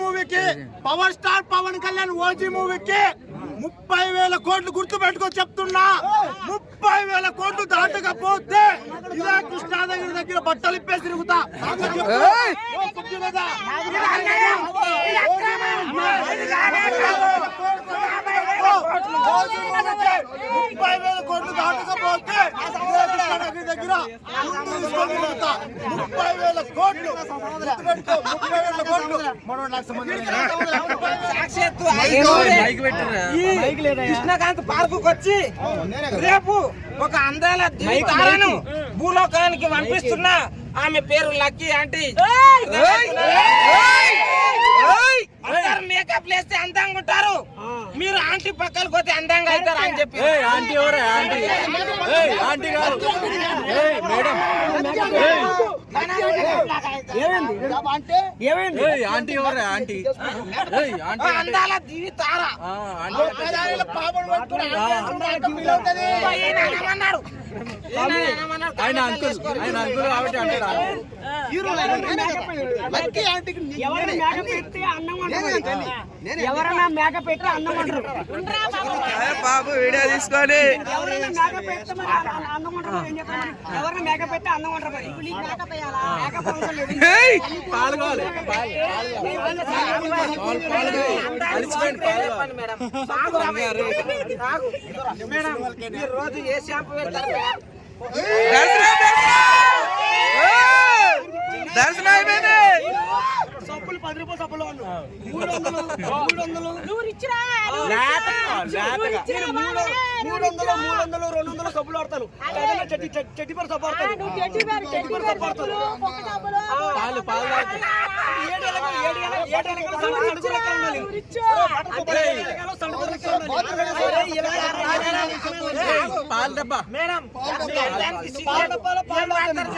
మూవీకి power star Pawan Kalyan OG మూవీకి 30,000 కోట్లు గుర్తు పెట్టుకో చెప్తున్నా. 30,000 కోట్లు దాటకపోతే ఇదే కృష్ణానగర్ దగ్గర బట్టలు ఇప్పేసి తిరుగుతా. 30,000 కోట్లు దాటకపోతే కృష్ణానగర్ దగ్గర 30,000 కోట్లు 30,000 కోట్లు మనో నాకు సంబంధం కృష్ణకాంత్ పార్కు వచ్చి రేపు ఒక అందాల తారను భూలోకానికి పంపిస్తున్నా. ఆమె పేరు లక్కీ ఆంటీ. మేకప్ వేస్తే అందంగా ఉంటారు, మీరు ఆంటీ పక్కన పోతే అందంగా అవుతారు అని చెప్పి. ఆంటీ ఎవరే ఆంటీ? ఆంటీ గారు మేడం ఆంటీ ఎవరే ఆంటీ? అందాల దివి తార ఆయన అంకుల్ కాబట్టి అంటాడు. ఎవరైనా మేకప్ పెట్టి అన్నం అంటారు బాబు వీడియో తీసుకొని. ఎవరైనా మేకప్ పెట్టి అన్నం అంటారు. పాలు కావాలి మేడం, ఈ రోజు ఏ షాంపూ పెడతారు? దర్శనం అయిపోయింది. సబ్బులు 10 రూపాయలు సబ్బులు 300 సబ్బులు ఆడతాను. చెట్టి పేరు సబ్బు ఆడతాను. పాలు డబ్బా మేడం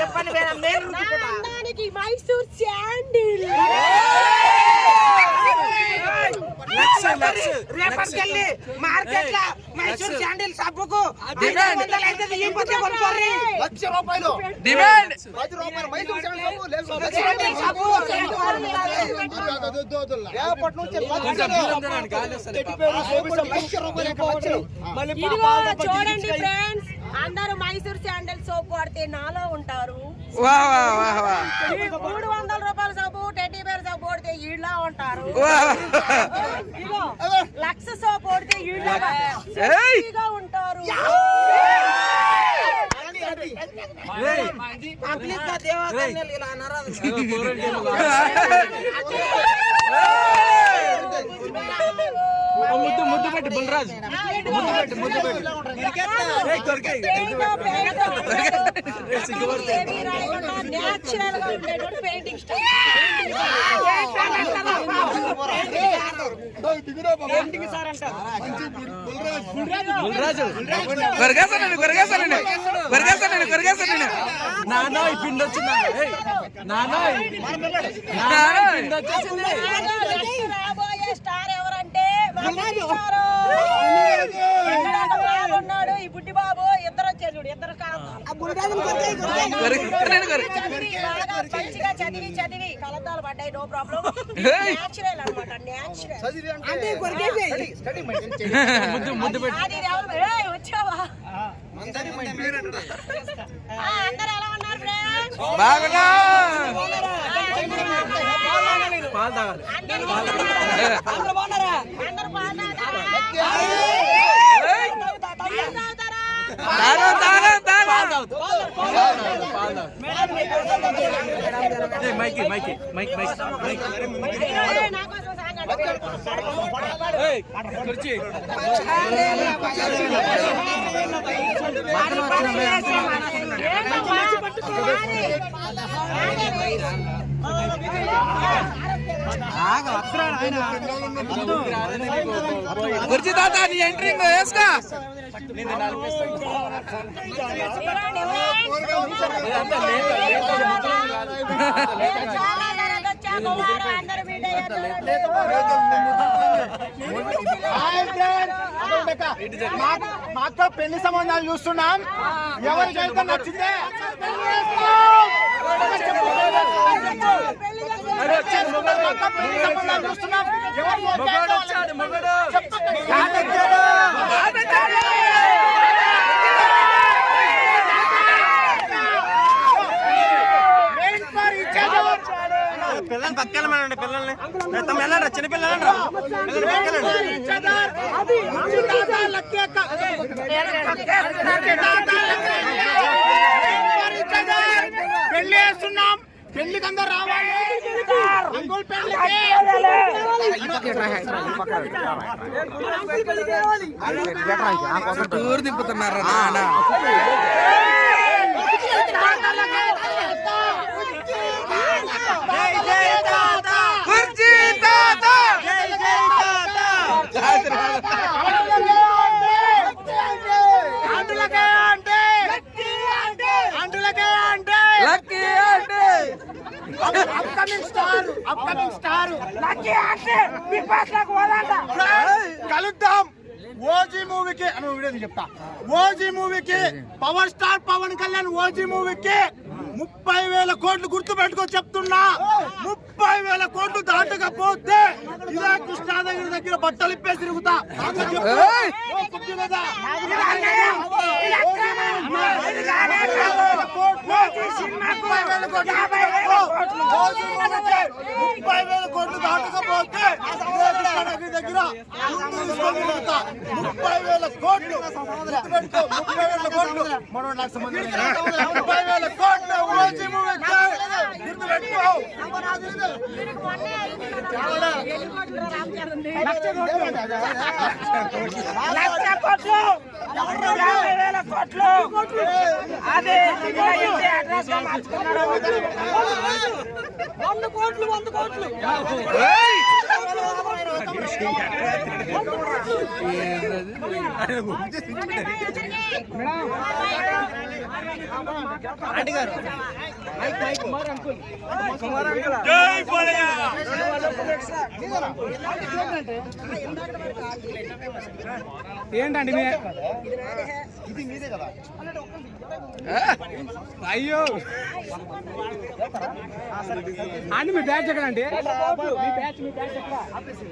చెప్పండి మేడం. మైసూర్ శాండిల్ రేపటికెళ్ళి మార్కెట్ లో మైసూర్ శాండిల్ సబ్బుకు 500 అయితే కొనుక్కోర్రి. ₹1,00,000 డిమాండ్. చూడండి ఫ్రెండ్స్, అందరూ మైసూర్ శాండిల్ సోప్ వాడితే నాలో ఉంటారు. 300 రూపాయల సోపు టెడ్డీ బేర్ సోప్ వాడితే ఈళ్ళ ఉంటారు. లక్స్ సోప్ వాడితే ఈళ్ళగా ఉంటారు. ముద్దు పెట్టి బుల్రాజ్ ముద్దు పెట్టి నేచురల్ గా ఉండేటువంటి పెయింటింగ్ స్టైల్. నాన్న ఈ పిండి వచ్చింది. రాబోయే స్టార్ ఎవరంటే ఉన్నాడు ఈ బుడ్డి బాబు. ఇద్దరు వచ్చారు చూడు, ఇద్దరు మంచిగా చదివి కలద్దాలు పడ్డాయి. No problem. నేచురల్ అనమాట, నేచురల్. వచ్చావా? అందరు ఎలా ఉన్నారు ఫ్రెండ్స్? బాగున్నా. అందరు బాగున్నారా? కుర్చీ తాత నీ ఎంట్రింగ్ వేసుకో. మాతో పెళ్లి సంబంధాలు చూస్తున్నాం. ఎవరికైతే నచ్చితే పక్క పెళ్లి సంబంధాలు చూస్తున్నాం. ఎవరు ఓకే మగాడు అంటే వచ్చాడు, మగాడు. పిల్లల్ని పక్కెళ్ళమనండి, పిల్లల్ని వెళ్ళండి, చిన్న పిల్లలండి పెళ్లి చేస్తున్నాం. పెళ్లికి అందరు రావాలి. అంకుల్ పెళ్లికి టూర్ తిప్పుతున్నారు కలుద్దాం. ఓజీ మూవీకి వీడియో చెప్తా. ఓజీ మూవీకి power star Pawan Kalyan OG మూవీకి 30,000 కోట్లు గుర్తు పెట్టుకో చెప్తున్నా. 30,000 కోట్లు దాటకపోతే ఇదే కృష్ణానగర్ దగ్గర బట్టలు ఇప్పేసి తిరుగుతా. కోట్లు దాటకపోతే కృష్ణానగర్ దగ్గర 30,000 కోట్లు 30,000 కోట్లు మనోడు నాకు సంబంధం 30,000 కోట్లు ఓజీ మూవీకి గుర్తు పెట్టుకో. అదే 100 కోట్లు ఏంటండి ఇది మీదే కదా. అయ్యో అండి మీ బ్యాచ్ ఎక్కడండి? అందరికీ